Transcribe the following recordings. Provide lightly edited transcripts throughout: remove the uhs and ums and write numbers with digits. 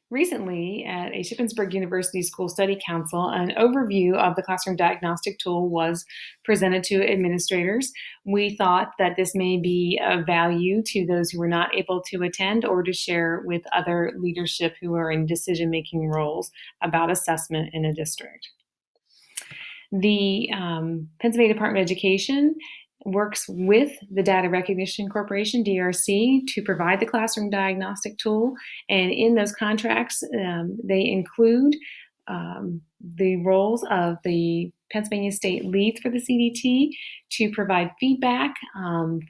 Recently, at a Shippensburg University School Study Council, an overview of the classroom diagnostic tool was presented to administrators. We thought that this may be of value to those who were not able to attend or to share with other leadership who are in decision-making roles about assessment in a district. The Pennsylvania Department of Education works with the Data Recognition Corporation, DRC, to provide the classroom diagnostic tool. And in those contracts, they include the roles of the Pennsylvania State leads for the CDT to provide feedback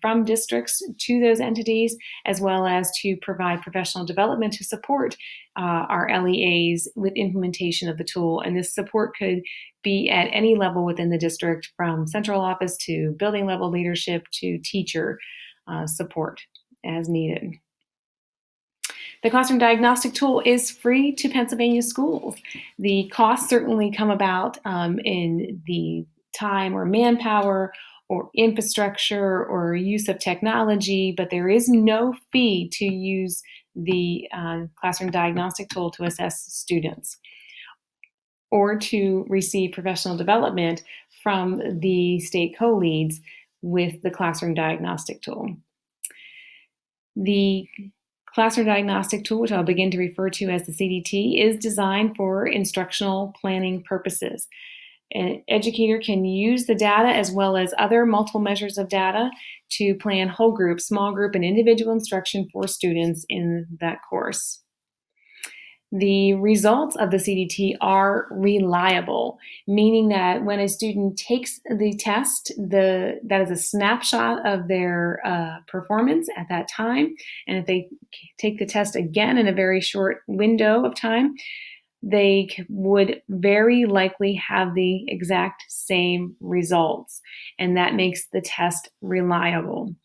from districts to those entities, as well as to provide professional development to support our LEAs with implementation of the tool. And this support could be at any level within the district, from central office to building level leadership to teacher support as needed. The classroom diagnostic tool is free to Pennsylvania schools. The costs certainly come about in the time or manpower or infrastructure or use of technology, but there is no fee to use the classroom diagnostic tool to assess students or to receive professional development from the state co-leads with the classroom diagnostic tool. The classroom diagnostic tool, which I'll begin to refer to as the CDT, is designed for instructional planning purposes. An educator can use the data as well as other multiple measures of data to plan whole group, small group, and individual instruction for students in that course. The results of the CDT are reliable, meaning that when a student takes the test, that is a snapshot of their performance at that time. And if they take the test again in a very short window of time, they would very likely have the exact same results. And that makes the test reliable.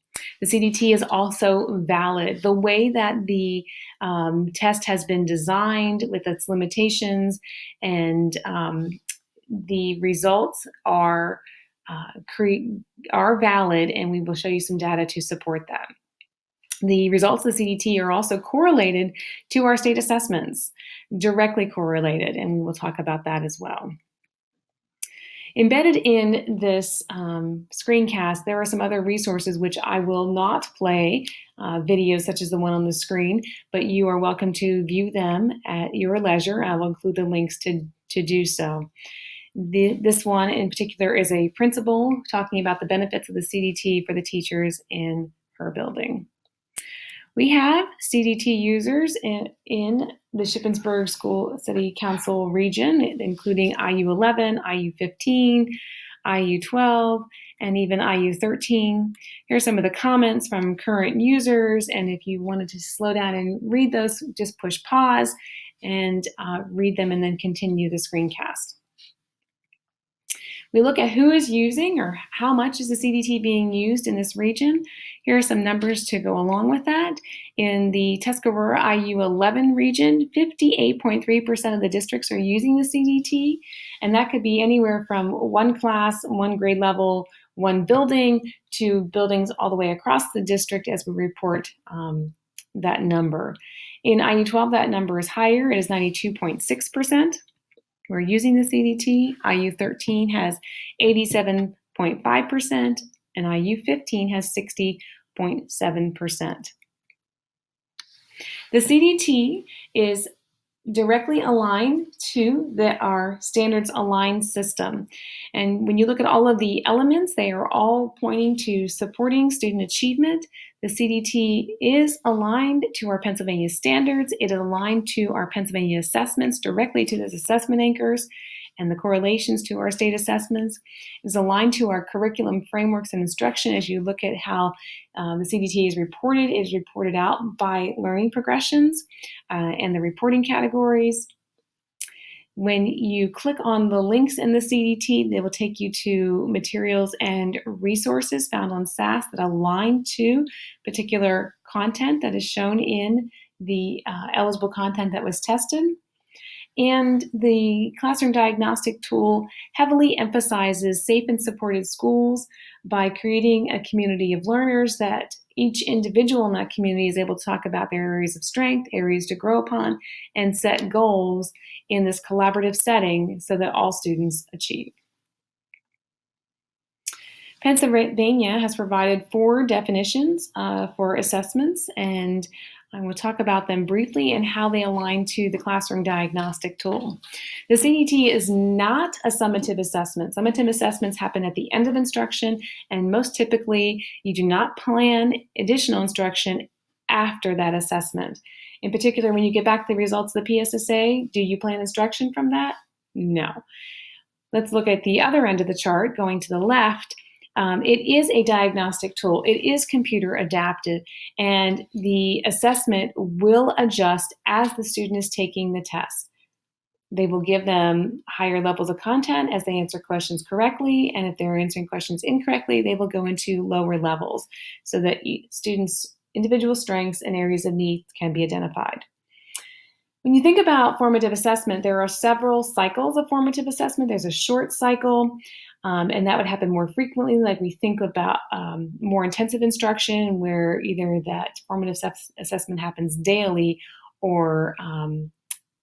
The CDT is also valid. The way that the test has been designed with its limitations and the results are valid, and we will show you some data to support that. The results of the CDT are also correlated to our state assessments, directly correlated, and we will talk about that as well. Embedded in this screencast, there are some other resources which I will not play, videos such as the one on the screen, but you are welcome to view them at your leisure. I will include the links to do so. This one in particular is a principal talking about the benefits of the CDT for the teachers in her building. We have CDT users in the Shippensburg School Study Council region, including IU11, IU15, IU12, and even IU13. Here are some of the comments from current users, and if you wanted to slow down and read those, just push pause and read them and then continue the screencast. We look at who is using or how much is the CDT being used in this region. Here are some numbers to go along with that. In the Tuscarora IU11 region, 58.3% of the districts are using the CDT, and that could be anywhere from one class, one grade level, one building, to buildings all the way across the district as we report that number. In IU12, that number is higher. It is 92.6%. We're using the CDT. IU13 has 87.5%, and IU15 has 60.7%. The CDT is directly aligned to our standards aligned system. And when you look at all of the elements, they are all pointing to supporting student achievement. The CDT is aligned to our Pennsylvania standards. It is aligned to our Pennsylvania assessments, directly to those assessment anchors and the correlations to our state assessments. It is aligned to our curriculum frameworks and instruction. As you look at how the CDT is reported, it is reported out by learning progressions and the reporting categories. When you click on the links in the CDT, they will take you to materials and resources found on SAS that align to particular content that is shown in the eligible content that was tested. And the classroom diagnostic tool heavily emphasizes safe and supported schools by creating a community of learners that each individual in that community is able to talk about their areas of strength, areas to grow upon, and set goals in this collaborative setting so that all students achieve. Pennsylvania has provided 4 definitions for assessments, and I will talk about them briefly and how they align to the classroom diagnostic tool. The CDT is not a summative assessment. Summative assessments happen at the end of instruction, and most typically, you do not plan additional instruction after that assessment. In particular, when you get back the results of the PSSA, do you plan instruction from that? No. Let's look at the other end of the chart, going to the left. It is a diagnostic tool. It is computer adaptive, and the assessment will adjust as the student is taking the test. They will give them higher levels of content as they answer questions correctly, and if they're answering questions incorrectly, they will go into lower levels so that students' individual strengths and areas of need can be identified. When you think about formative assessment, there are several cycles of formative assessment. There's a short cycle, and that would happen more frequently. Like we think about more intensive instruction where either that formative assessment happens daily or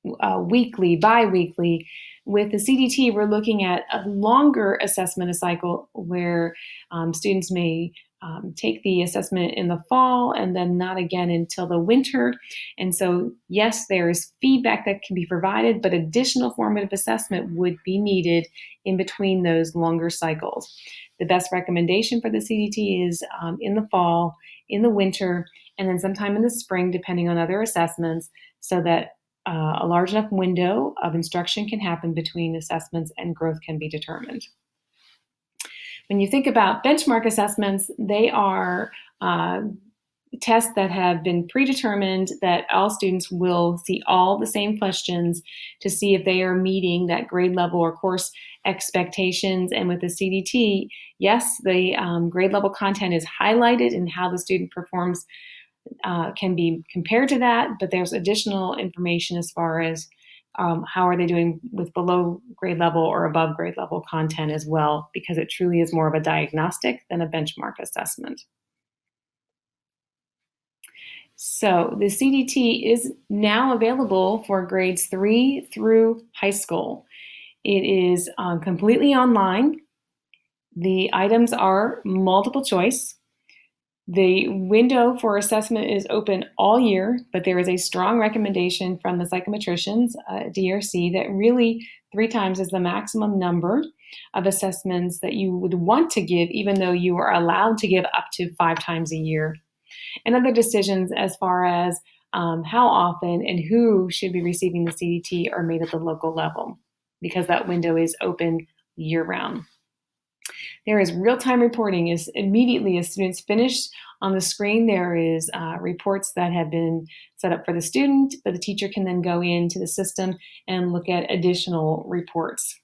weekly, bi-weekly. With the CDT, we're looking at a longer assessment cycle where students may take the assessment in the fall and then not again until the winter. And so, yes, there is feedback that can be provided, but additional formative assessment would be needed in between those longer cycles. The best recommendation for the CDT is in the fall, in the winter, and then sometime in the spring, depending on other assessments, so that a large enough window of instruction can happen between assessments and growth can be determined. When you think about benchmark assessments, they are tests that have been predetermined that all students will see all the same questions to see if they are meeting that grade level or course expectations. And with the CDT, yes, the grade level content is highlighted and how the student performs can be compared to that, but there's additional information as far as how are they doing with below grade level or above grade level content as well, because it truly is more of a diagnostic than a benchmark assessment. So the CDT is now available for grades 3 through high school. It is completely online. The items are multiple choice. The window for assessment is open all year, but there is a strong recommendation from the psychometricians, DRC, that really 3 times is the maximum number of assessments that you would want to give, even though you are allowed to give up to 5 times a year. And other decisions as far as how often and who should be receiving the CDT are made at the local level, because that window is open year-round. There is real-time reporting. As immediately as students finish on the screen, there is reports that have been set up for the student, but the teacher can then go into the system and look at additional reports.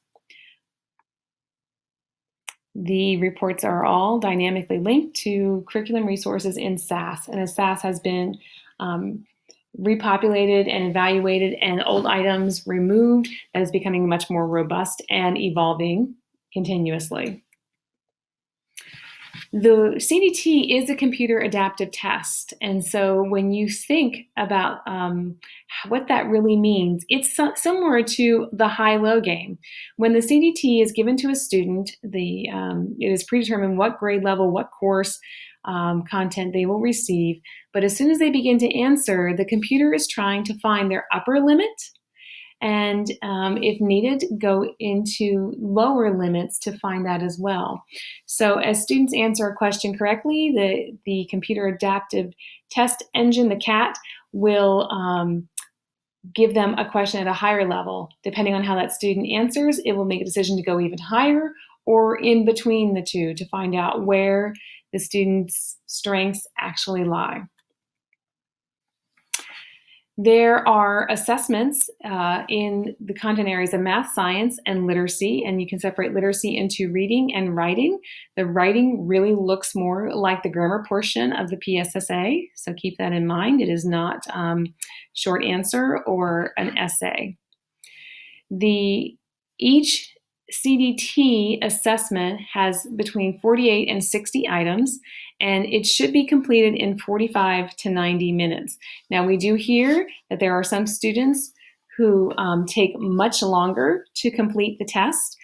The reports are all dynamically linked to curriculum resources in SAS, and as SAS has been repopulated and evaluated and old items removed, that is becoming much more robust and evolving continuously. The CDT is a computer adaptive test, and so when you think about what that really means, it's similar to the high-low game. When the CDT is given to a student, it is predetermined what grade level, what course content they will receive, but as soon as they begin to answer, the computer is trying to find their upper limit, and if needed, go into lower limits to find that as well. So as students answer a question correctly, the computer adaptive test engine, the CAT, will give them a question at a higher level. Depending on how that student answers, it will make a decision to go even higher or in between the two to find out where the student's strengths actually lie. There are assessments in the content areas of math, science, and literacy, and you can separate literacy into reading and writing. The writing really looks more like the grammar portion of the PSSA, so keep that in mind. It is not short answer or an essay. Each CDT assessment has between 48 and 60 items, and it should be completed in 45 to 90 minutes. Now, we do hear that there are some students who take much longer to complete the test,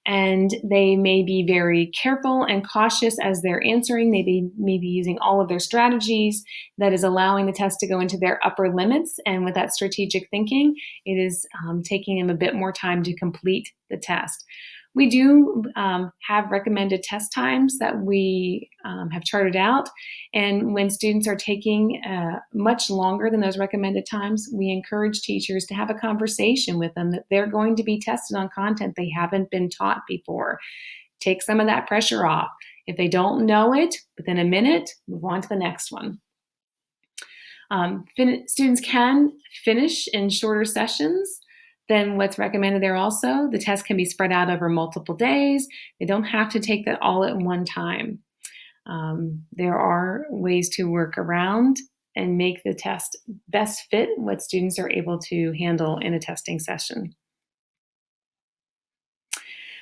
and they may be very careful and cautious as they're answering. They may be using all of their strategies that is allowing the test to go into their upper limits, and with that strategic thinking, it is taking them a bit more time to complete the test. We do have recommended test times that we have charted out, and when students are taking much longer than those recommended times, we encourage teachers to have a conversation with them that they're going to be tested on content they haven't been taught before. Take some of that pressure off. If they don't know it within a minute, move on to the next one. Students can finish in shorter sessions than what's recommended there also. The test can be spread out over multiple days. They don't have to take that all at one time. There are ways to work around and make the test best fit what students are able to handle in a testing session.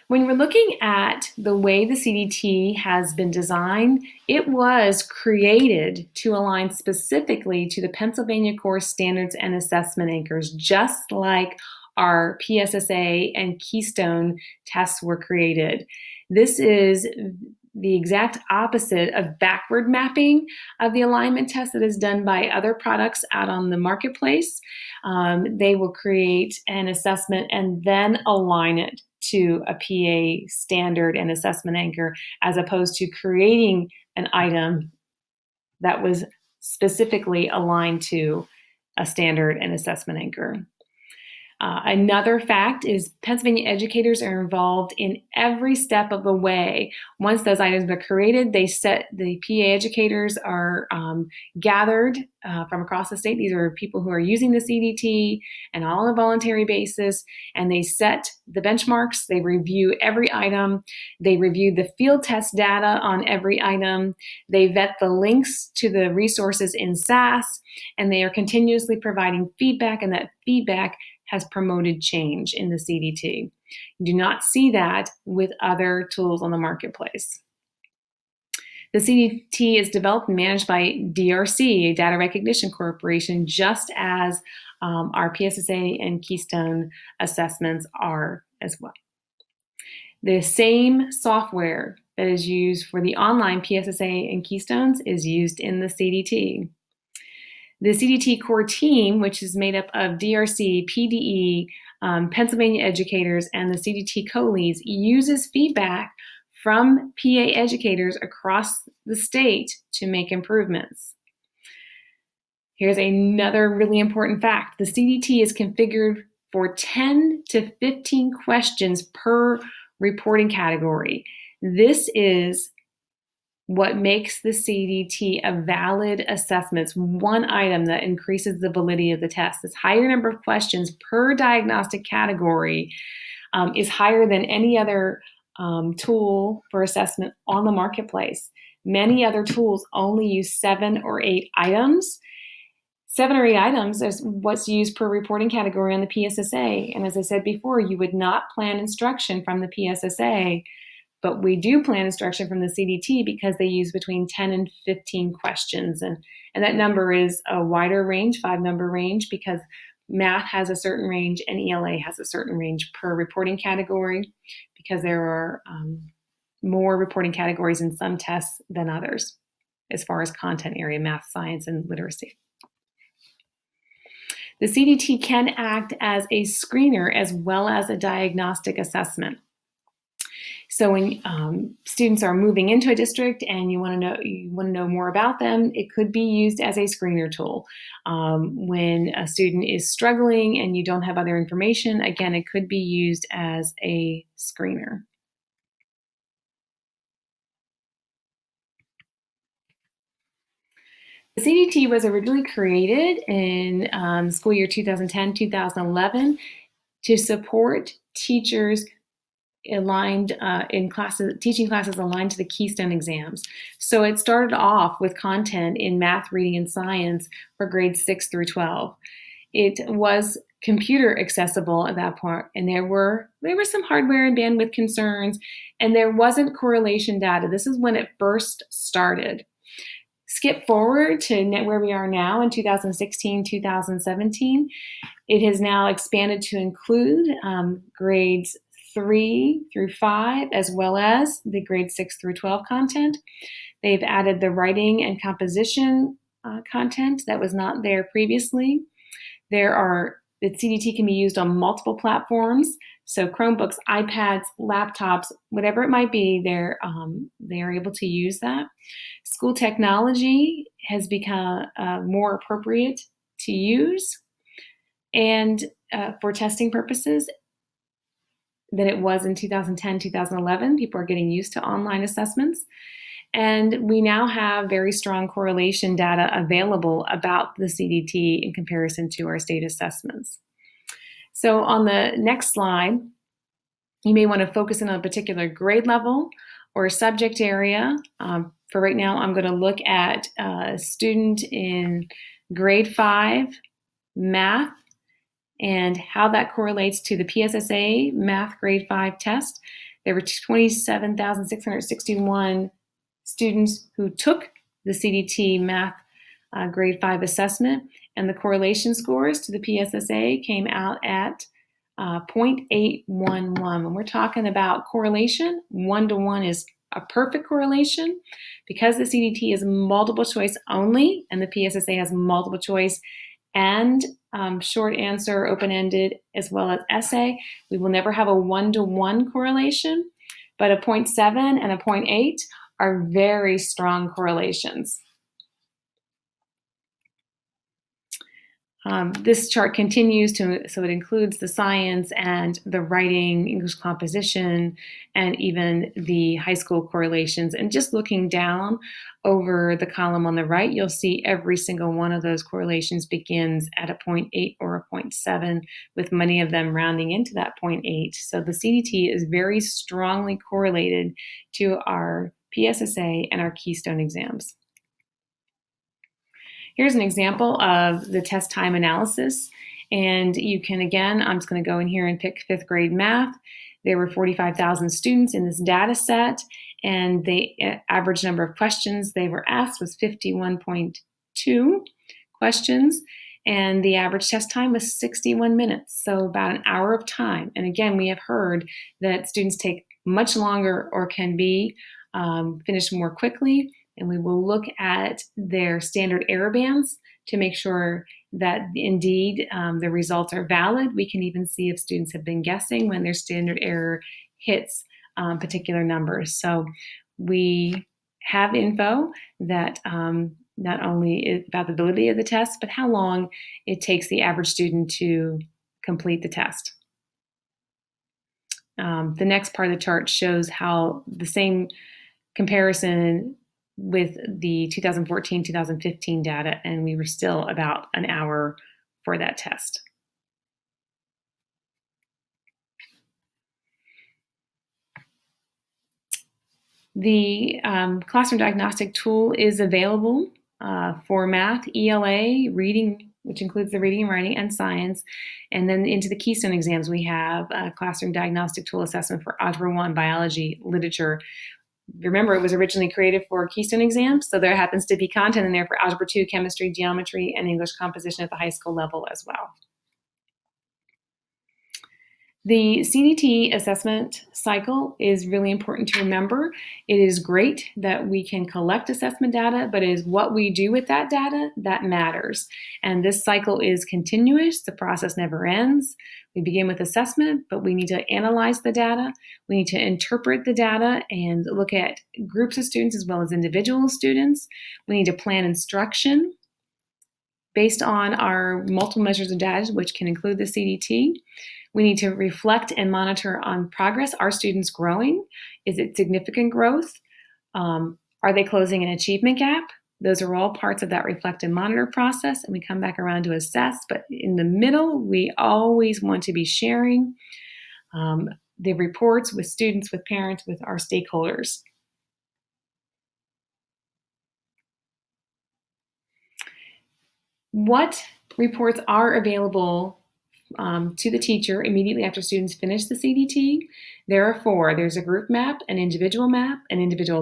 When we're looking at the way the CDT has been designed, it was created to align specifically to the Pennsylvania Core Standards and Assessment Anchors, just like our PSSA and Keystone tests were created. This is the exact opposite of backward mapping of the alignment test that is done by other products out on the marketplace. They will create an assessment and then align it to a PA standard and assessment anchor, as opposed to creating an item that was specifically aligned to a standard and assessment anchor. Another fact is Pennsylvania educators are involved in every step of the way. Once those items are created, the PA educators are gathered from across the state. These are people who are using the CDT and all on a voluntary basis, and they set the benchmarks. They review every item. They review the field test data on every item. They vet the links to the resources in SAS, and they are continuously providing feedback, and that feedback has promoted change in the CDT. You do not see that with other tools on the marketplace. The CDT is developed and managed by DRC, a data recognition corporation, just as our PSSA and Keystone assessments are as well. The same software that is used for the online PSSA and Keystones is used in the CDT. The CDT core team, which is made up of DRC, PDE, Pennsylvania educators, and the CDT co-leads, uses feedback from PA educators across the state to make improvements. Here's another really important fact. The CDT is configured for 10 to 15 questions per reporting category. This is what makes the CDT a valid assessment. It's one item that increases the validity of the test. This higher number of questions per diagnostic category is higher than any other tool for assessment on the marketplace. Many other tools only use 7 or 8 items. 7 or 8 items is what's used per reporting category on the PSSA. And as I said before, you would not plan instruction from the PSSA, but we do plan instruction from the CDT because they use between 10 and 15 questions. And that number is a wider range, 5-number range, because math has a certain range and ELA has a certain range per reporting category, because there are more reporting categories in some tests than others as far as content area, math, science, and literacy. The CDT can act as a screener as well as a diagnostic assessment. So when students are moving into a district and you want to know more about them, it could be used as a screener tool. When a student is struggling and you don't have other information, again, it could be used as a screener. The CDT was originally created in school year 2010-2011 to support teachers aligned in classes, teaching classes aligned to the Keystone exams. So it started off with content in math, reading, and science for grades 6 through 12. It was computer accessible at that point, and there were some hardware and bandwidth concerns, and there wasn't correlation data. This is when it first started. skip forward to where we are now in 2016, 2017, it has now expanded to include grades 3 through 5, as well as the grades 6 through 12 content. They've added the writing and composition content that was not there previously. The CDT can be used on multiple platforms, so Chromebooks, iPads, laptops, whatever it might be, they are able to use that. School technology has become more appropriate to use and for testing purposes than it was in 2010, 2011. People are getting used to online assessments. And we now have very strong correlation data available about the CDT in comparison to our state assessments. So on the next slide, you may want to focus in on a particular grade level or subject area. For right now, I'm going to look at a student in grade 5 math and how that correlates to the PSSA math grade 5 test. There were 27,661 students who took the CDT math grade 5 assessment, and the correlation scores to the PSSA came out at 0.811. When we're talking about correlation, 1-to-1 is a perfect correlation. Because the CDT is multiple choice only and the PSSA has multiple choice and short answer, open-ended, as well as essay, we will never have a 1-to-1 correlation, but a 0.7 and a 0.8 are very strong correlations. This chart continues so it includes the science and the writing, English composition, and even the high school correlations. And just looking down over the column on the right, you'll see every single one of those correlations begins at a 0.8 or a 0.7, with many of them rounding into that 0.8. So the CDT is very strongly correlated to our PSSA and our Keystone exams. Here's an example of the test time analysis. And you can, again, I'm just going to go in here and pick 5th grade math. There were 45,000 students in this data set, and the average number of questions they were asked was 51.2 questions, and the average test time was 61 minutes, so about an hour of time. And again, we have heard that students take much longer or can be finished more quickly. And we will look at their standard error bands to make sure that indeed the results are valid. We can even see if students have been guessing when their standard error hits particular numbers. So we have info that not only about the ability of the test, but how long it takes the average student to complete the test. The next part of the chart shows how the same comparison with the 2014-2015 data, and we were still about an hour for that test. The classroom diagnostic tool is available for math, ELA, reading, which includes the reading and writing, and science. And then into the Keystone exams, we have a classroom diagnostic tool assessment for Algebra 1, biology, literature. Remember, it was originally created for Keystone exams, so there happens to be content in there for Algebra 2, chemistry, geometry, and English composition at the high school level as well. The CDT assessment cycle is really important to remember. It is great that we can collect assessment data, but it is what we do with that data that matters. And this cycle is continuous. The process never ends. We begin with assessment, but we need to analyze the data. We need to interpret the data and look at groups of students as well as individual students. We need to plan instruction based on our multiple measures of data, which can include the CDT. We need to reflect and monitor on progress. Are students growing? Is it significant growth? Are they closing an achievement gap? Those are all parts of that reflect and monitor process, and we come back around to assess. But in the middle, we always want to be sharing the reports with students, with parents, with our stakeholders. What reports are available to the teacher immediately after students finish the CDT. There are 4. There's a group map, an individual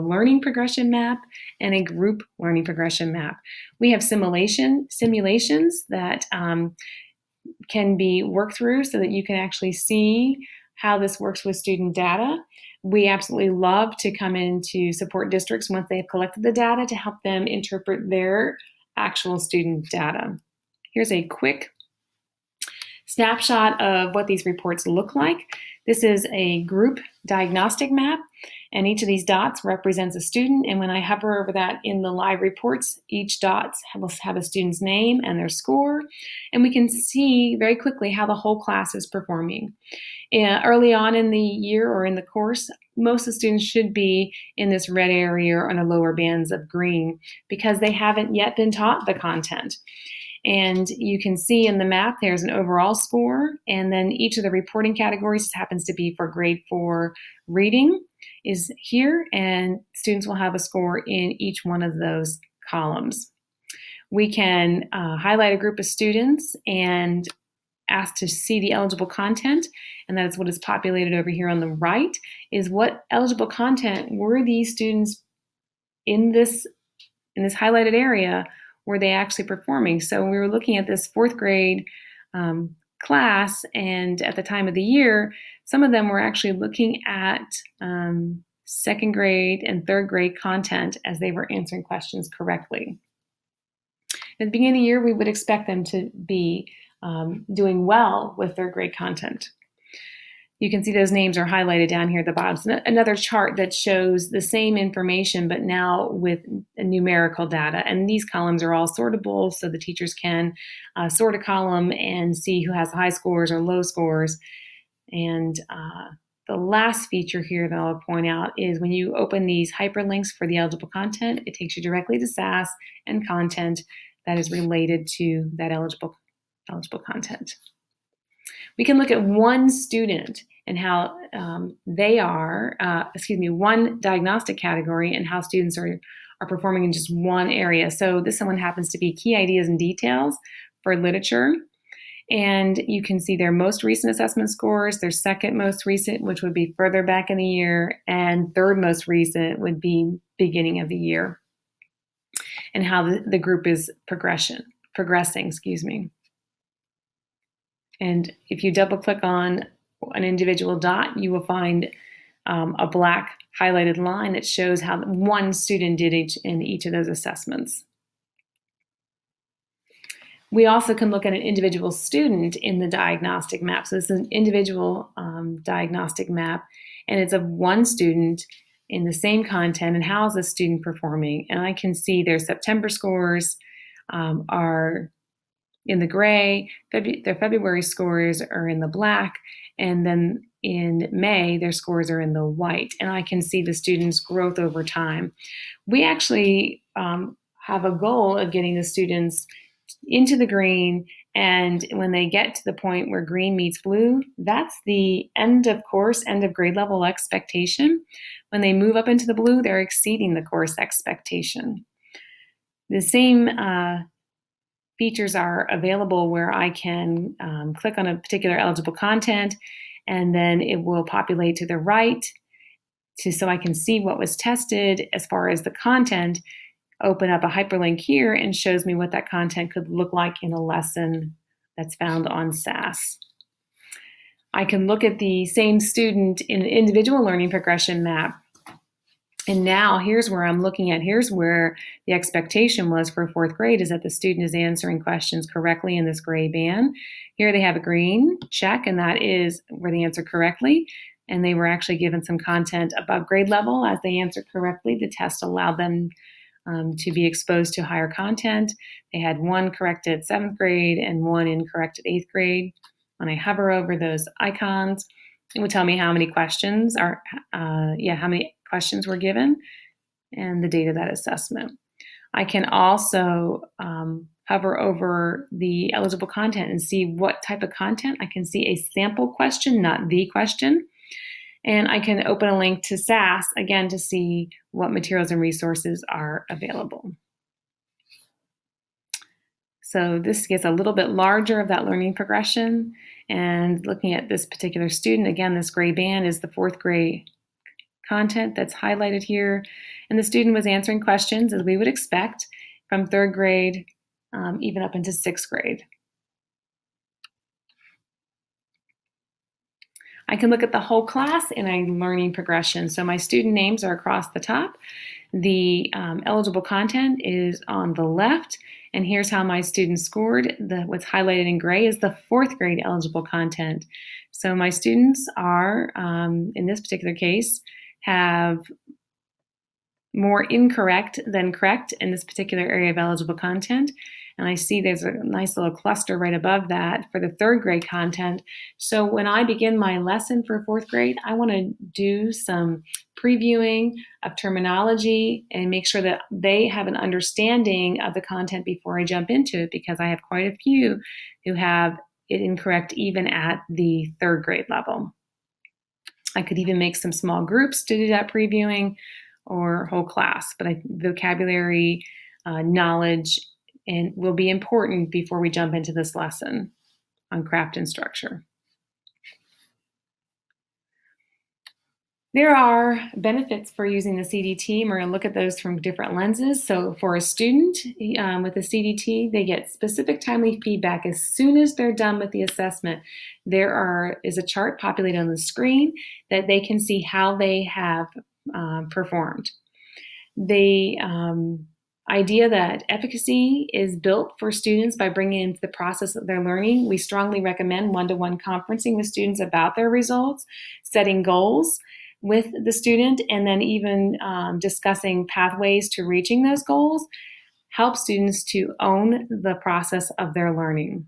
learning progression map, and a group learning progression map. We have simulations that can be worked through so that you can actually see how this works with student data. We absolutely love to come in to support districts once they've collected the data to help them interpret their actual student data. Here's a quick snapshot of what these reports look like. This is a group diagnostic map, and each of these dots represents a student. And when I hover over that in the live reports, each dot will have a student's name and their score, and we can see very quickly how the whole class is performing. Early on in the year or in the course, most of the students should be in this red area or on the lower bands of green because they haven't yet been taught the content. And you can see in the map there's an overall score, and then each of the reporting categories happens to be for grade 4 reading is here, and students will have a score in each one of those columns. We can highlight a group of students and ask to see the eligible content, and that is what is populated over here on the right, is what eligible content were these students in this highlighted area were they actually performing. So when we were looking at this 4th grade class, and at the time of the year, some of them were actually looking at 2nd grade and 3rd grade content as they were answering questions correctly. At the beginning of the year, we would expect them to be doing well with 3rd grade content. You can see those names are highlighted down here at the bottom. So another chart that shows the same information, but now with numerical data. And these columns are all sortable, so the teachers can sort a column and see who has high scores or low scores. And the last feature here that I'll point out is when you open these hyperlinks for the eligible content, it takes you directly to SAS and content that is related to that eligible content. We can look at one student and how they are, one diagnostic category and how students are performing in just one area. So this one happens to be key ideas and details for literature. And you can see their most recent assessment scores, their second most recent, which would be further back in the year, and third most recent would be beginning of the year, and how the group is progressing. And if you double click on an individual dot, you will find a black highlighted line that shows how one student did in each of those assessments. We also can look at an individual student in the diagnostic map. So this is an individual diagnostic map, and it's of one student in the same content, and how is the student performing? And I can see their September scores are in the gray, their February scores are in the black, and then in May, their scores are in the white, and I can see the students' growth over time. We actually have a goal of getting the students into the green, and when they get to the point where green meets blue, that's the end of course, end of grade level expectation. When they move up into the blue, they're exceeding the course expectation. The same features are available where I can click on a particular eligible content, and then it will populate to the right so I can see what was tested as far as the content, open up a hyperlink here and shows me what that content could look like in a lesson that's found on SAS. I can look at the same student in an individual learning progression map. And now here's where I'm looking at, here's where the expectation was for 4th grade, is that the student is answering questions correctly in this gray band. Here they have a green check, and that is where they answered correctly. And they were actually given some content above grade level as they answered correctly. The test allowed them to be exposed to higher content. They had one corrected 7th grade and one incorrect at 8th grade. When I hover over those icons, it would tell me how many questions were given and the date of that assessment. I can also hover over the eligible content and see what type of content. I can see a sample question, not the question. And I can open a link to SAS, again, to see what materials and resources are available. So this gets a little bit larger of that learning progression. And looking at this particular student, again, this gray band is the fourth grade content that's highlighted here. And the student was answering questions as we would expect from third grade, even up into sixth grade. I can look at the whole class in a learning progression. So my student names are across the top. The eligible content is on the left. And here's how my students scored. What's highlighted in gray is the fourth grade eligible content. So my students are, in this particular case, have more incorrect than correct in this particular area of eligible content. And I see there's a nice little cluster right above that for the third grade content. So when I begin my lesson for fourth grade, I want to do some previewing of terminology and make sure that they have an understanding of the content before I jump into it, because I have quite a few who have it incorrect even at the third grade level. I could even make some small groups to do that previewing or whole class, but vocabulary, knowledge, and will be important before we jump into this lesson on craft and structure. There are benefits for using the CDT, and we're going to look at those from different lenses. So for a student with the CDT, they get specific timely feedback as soon as they're done with the assessment. There is a chart populated on the screen that they can see how they have performed. The idea that efficacy is built for students by bringing into the process of their learning. We strongly recommend one-to-one conferencing with students about their results, setting goals with the student, and then even discussing pathways to reaching those goals. Help students to own the process of their learning.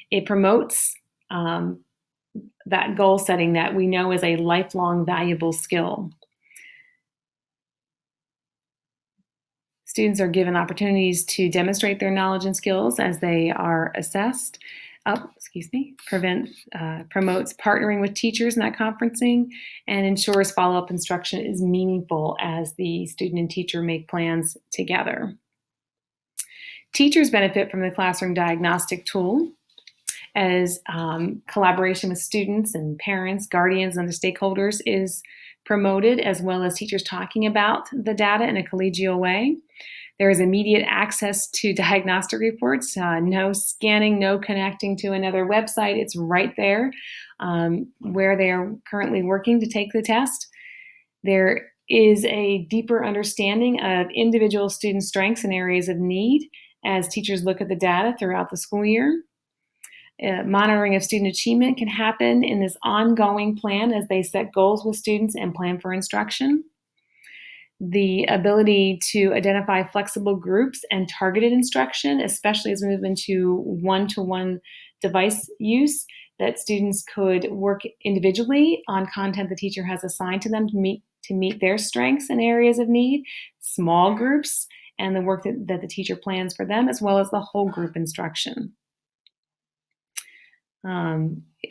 It promotes that goal setting that we know is a lifelong valuable skill. Students are given opportunities to demonstrate their knowledge and skills as they are assessed. Promotes partnering with teachers in that conferencing and ensures follow-up instruction is meaningful as the student and teacher make plans together. Teachers benefit from the classroom diagnostic tool as collaboration with students and parents, guardians, and other stakeholders is promoted, as well as teachers talking about the data in a collegial way. There is immediate access to diagnostic reports, no scanning, no connecting to another website. It's right there where they are currently working to take the test. There is a deeper understanding of individual student strengths and areas of need as teachers look at the data throughout the school year. Monitoring of student achievement can happen in this ongoing plan as they set goals with students and plan for instruction. The ability to identify flexible groups and targeted instruction, especially as we move into one-to-one device use, that students could work individually on content the teacher has assigned to them to meet their strengths and areas of need, small groups, and the work that the teacher plans for them, as well as the whole group instruction.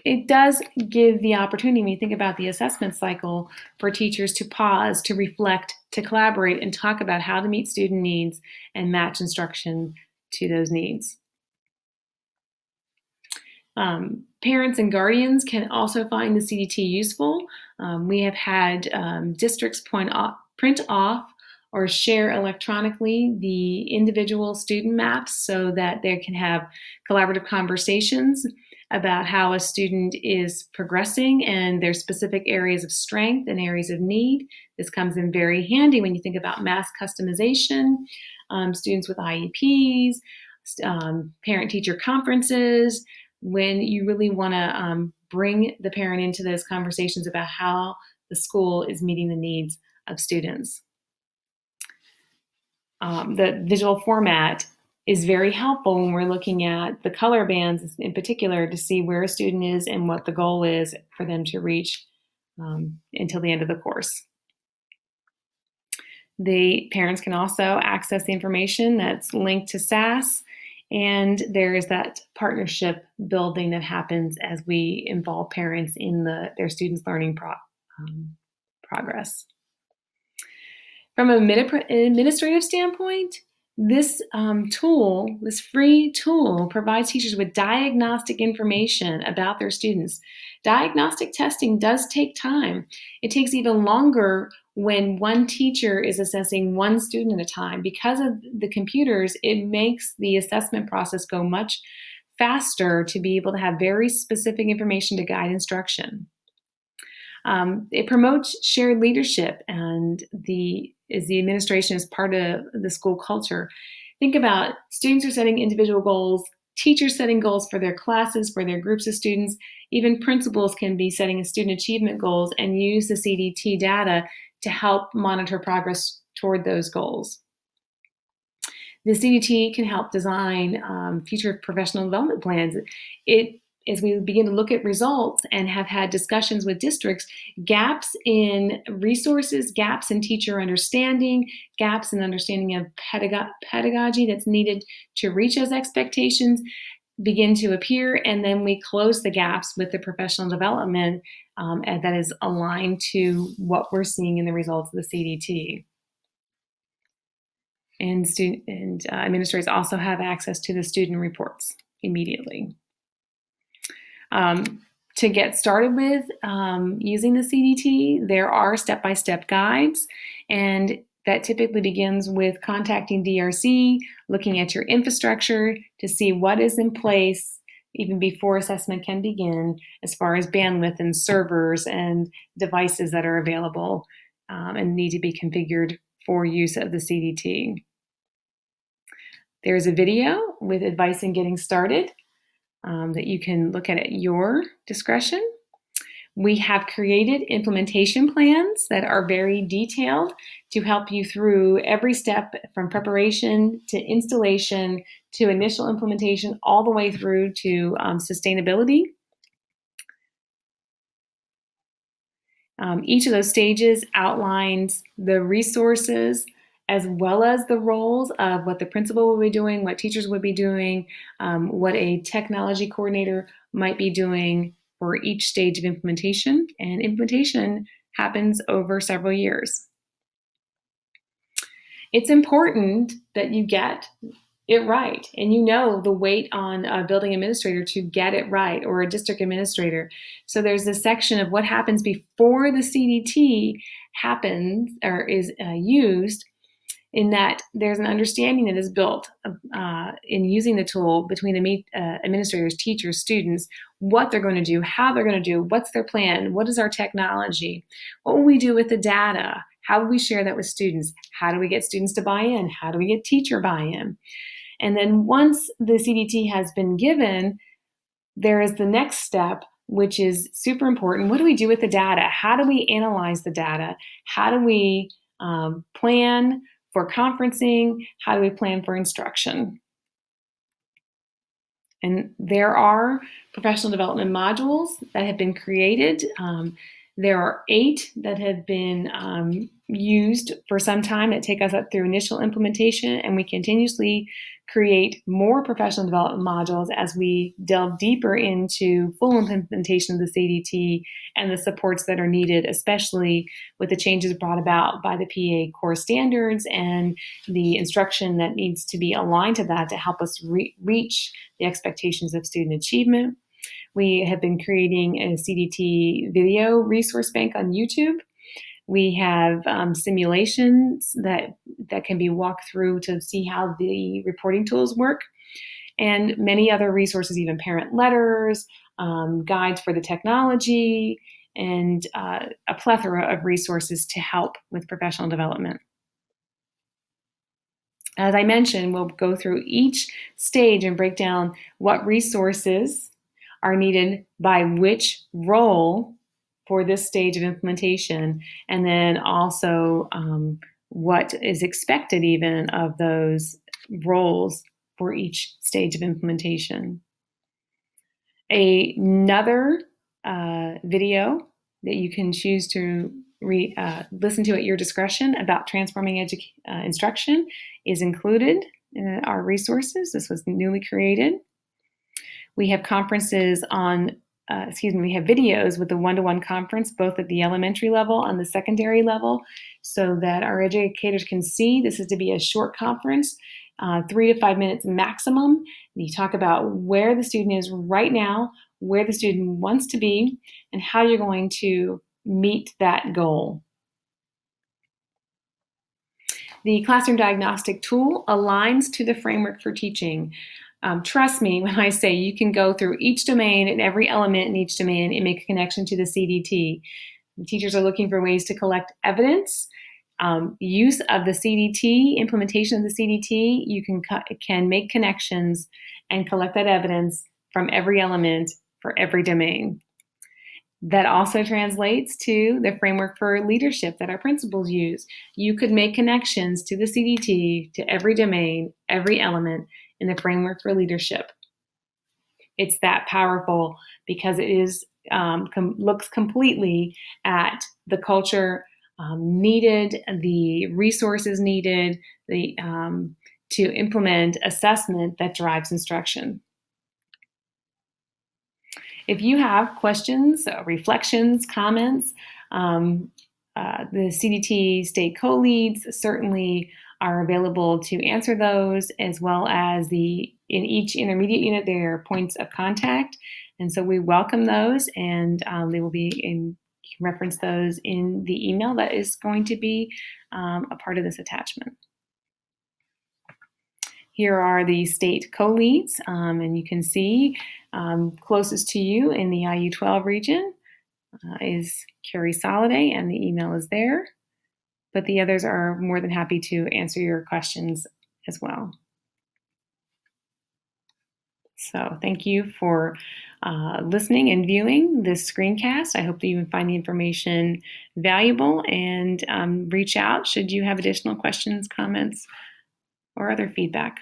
It does give the opportunity, when you think about the assessment cycle, for teachers to pause, to reflect, to collaborate, and talk about how to meet student needs and match instruction to those needs. Parents and guardians can also find the CDT useful. We have had districts print off or share electronically the individual student maps so that they can have collaborative conversations about how a student is progressing and their specific areas of strength and areas of need. This comes in very handy when you think about mass customization, students with IEPs, parent-teacher conferences, when you really want to bring the parent into those conversations about how the school is meeting the needs of students. The visual format is very helpful when we're looking at the color bands in particular to see where a student is and what the goal is for them to reach until the end of the course. The parents can also access the information that's linked to SAS, and there is that partnership building that happens as we involve parents in their students' learning progress. From an administrative standpoint, This tool, this free tool, provides teachers with diagnostic information about their students. Diagnostic testing does take time. It takes even longer when one teacher is assessing one student at a time. Because of the computers, it makes the assessment process go much faster to be able to have very specific information to guide instruction. It promotes shared leadership and the administration is part of the school culture. Think about students are setting individual goals, teachers setting goals for their classes, for their groups of students. Even principals can be setting student achievement goals and use the CDT data to help monitor progress toward those goals. The CDT can help design future professional development plans. As we begin to look at results and have had discussions with districts, gaps in resources, gaps in teacher understanding, gaps in understanding of pedagogy that's needed to reach those expectations begin to appear, and then we close the gaps with the professional development and that is aligned to what we're seeing in the results of the CDT. And administrators also have access to the student reports immediately. To get started with using the CDT, there are step-by-step guides, and that typically begins with contacting DRC, looking at your infrastructure to see what is in place even before assessment can begin as far as bandwidth and servers and devices that are available and need to be configured for use of the CDT. There's a video with advice in getting started that you can look at your discretion. We have created implementation plans that are very detailed to help you through every step from preparation to installation to initial implementation all the way through to sustainability. Each of those stages outlines the resources as well as the roles of what the principal will be doing, what teachers would be doing, what a technology coordinator might be doing for each stage of implementation. And implementation happens over several years. It's important that you get it right, and you know the weight on a building administrator to get it right, or a district administrator. So there's this section of what happens before the CDT happens or is used, in that there's an understanding that is built in using the tool between administrators, teachers, students, what they're going to do, how they're going to do, what's their plan, what is our technology, what will we do with the data, how will we share that with students, how do we get students to buy in, how do we get teacher buy-in. And then once the CDT has been given, there is the next step, which is super important. What do we do with the data? How do we analyze the data? How do we plan for conferencing? How do we plan for instruction? And there are professional development modules that have been created. There are 8 that have been used for some time that take us up through initial implementation, and we continuously create more professional development modules as we delve deeper into full implementation of the CDT and the supports that are needed, especially with the changes brought about by the PA core standards and the instruction that needs to be aligned to that to help us reach the expectations of student achievement. We have been creating a CDT video resource bank on YouTube. We have simulations that can be walked through to see how the reporting tools work, and many other resources, even parent letters, guides for the technology, and a plethora of resources to help with professional development. As I mentioned, we'll go through each stage and break down what resources are needed by which role for this stage of implementation, and then also what is expected even of those roles for each stage of implementation. Another video that you can choose to listen to at your discretion about transforming instruction is included in our resources. This was newly created. We have conferences on we have videos with the one-to-one conference, both at the elementary level and the secondary level, so that our educators can see this is to be a short conference. 3 to 5 minutes maximum. You talk about where the student is right now, where the student wants to be, and how you're going to meet that goal. The classroom diagnostic tool aligns to the framework for teaching. Trust me when I say you can go through each domain and every element in each domain and make a connection to the CDT. The teachers are looking for ways to collect evidence. Use of the CDT, implementation of the CDT, you can make connections and collect that evidence from every element for every domain. That also translates to the framework for leadership that our principals use. You could make connections to the CDT, to every domain, every element in the framework for leadership. It's that powerful because it is looks completely at the culture needed, the resources needed, to implement assessment that drives instruction. If you have questions, reflections, comments, the CDT state co-leads certainly are available to answer those, as well as in each intermediate unit there are points of contact. And so we welcome those, and they will be reference those in the email that is going to be a part of this attachment. Here are the state co-leads, and you can see closest to you in the IU12 region is Carrie Soliday, and the email is there. But the others are more than happy to answer your questions as well. So thank you for listening and viewing this screencast. I hope that you find the information valuable, and reach out should you have additional questions, comments, or other feedback.